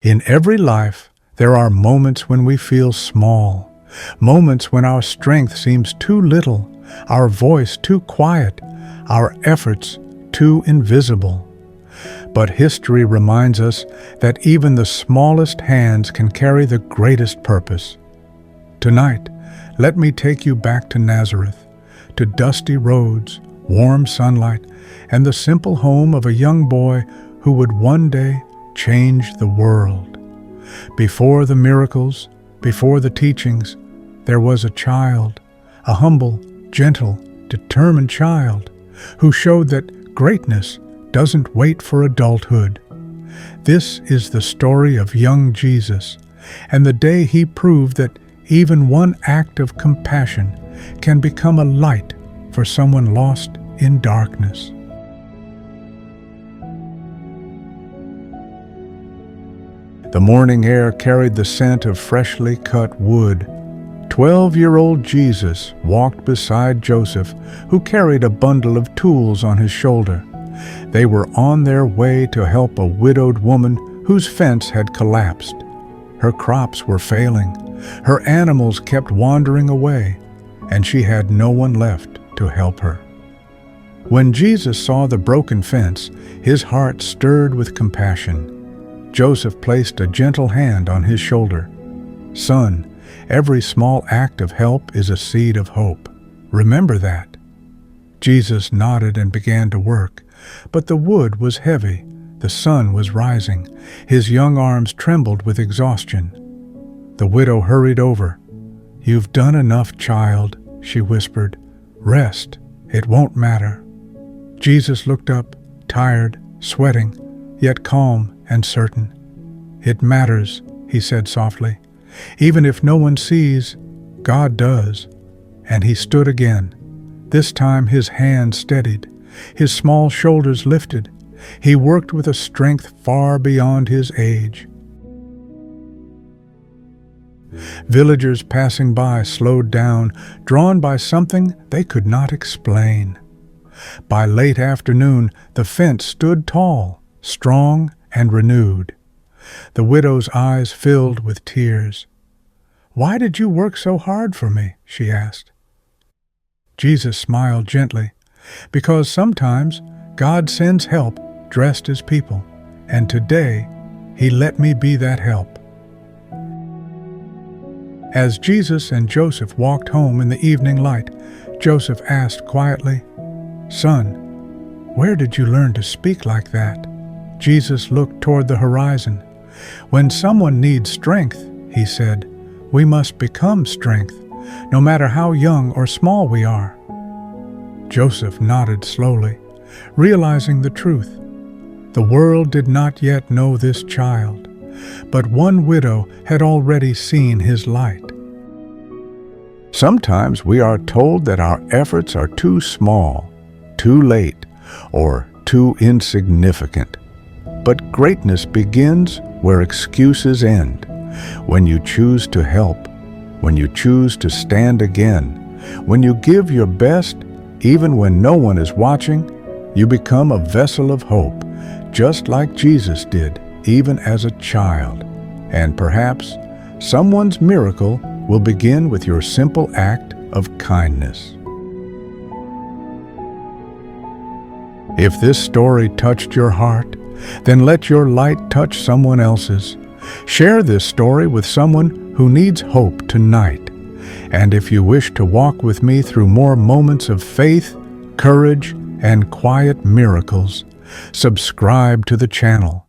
In every life, there are moments when we feel small, moments when our strength seems too little, our voice too quiet, our efforts too invisible. But history reminds us that even the smallest hands can carry the greatest purpose. Tonight, let me take you back to Nazareth, to dusty roads, warm sunlight, and the simple home of a young boy who would one day change the world. Before the miracles, before the teachings, there was a child, a humble, gentle, determined child, who showed that greatness doesn't wait for adulthood. This is the story of young Jesus, and the day he proved that even one act of compassion can become a light for someone lost in darkness. The morning air carried the scent of freshly cut wood. 12-year-old Jesus walked beside Joseph, who carried a bundle of tools on his shoulder. They were on their way to help a widowed woman whose fence had collapsed. Her crops were failing, her animals kept wandering away, and she had no one left to help her. When Jesus saw the broken fence, his heart stirred with compassion. Joseph placed a gentle hand on his shoulder. "Son, every small act of help is a seed of hope. Remember that." Jesus nodded and began to work, but the wood was heavy, the sun was rising, his young arms trembled with exhaustion. The widow hurried over. "You've done enough, child," she whispered. "Rest, it won't matter." Jesus looked up, tired, sweating, yet calm and certain. "It matters," he said softly. "Even if no one sees, God does." And he stood again. This time his hand steadied, his small shoulders lifted. He worked with a strength far beyond his age. Villagers passing by slowed down, drawn by something they could not explain. By late afternoon, the fence stood tall, strong, and renewed. The widow's eyes filled with tears. "Why did you work so hard for me?" she asked. Jesus smiled gently, because sometimes God sends help dressed as people, and today he let me be that help. As Jesus and Joseph walked home in the evening light, Joseph asked quietly, "Son, where did you learn to speak like that?" Jesus looked toward the horizon. "When someone needs strength," he said, "we must become strength, no matter how young or small we are." Joseph nodded slowly, realizing the truth. The world did not yet know this child, but one widow had already seen his light. Sometimes we are told that our efforts are too small, too late, or too insignificant. But greatness begins where excuses end. When you choose to help, when you choose to stand again, when you give your best, even when no one is watching, you become a vessel of hope, just like Jesus did, even as a child. And perhaps someone's miracle will begin with your simple act of kindness. If this story touched your heart, then let your light touch someone else's. Share this story with someone who needs hope tonight. And if you wish to walk with me through more moments of faith, courage, and quiet miracles, subscribe to the channel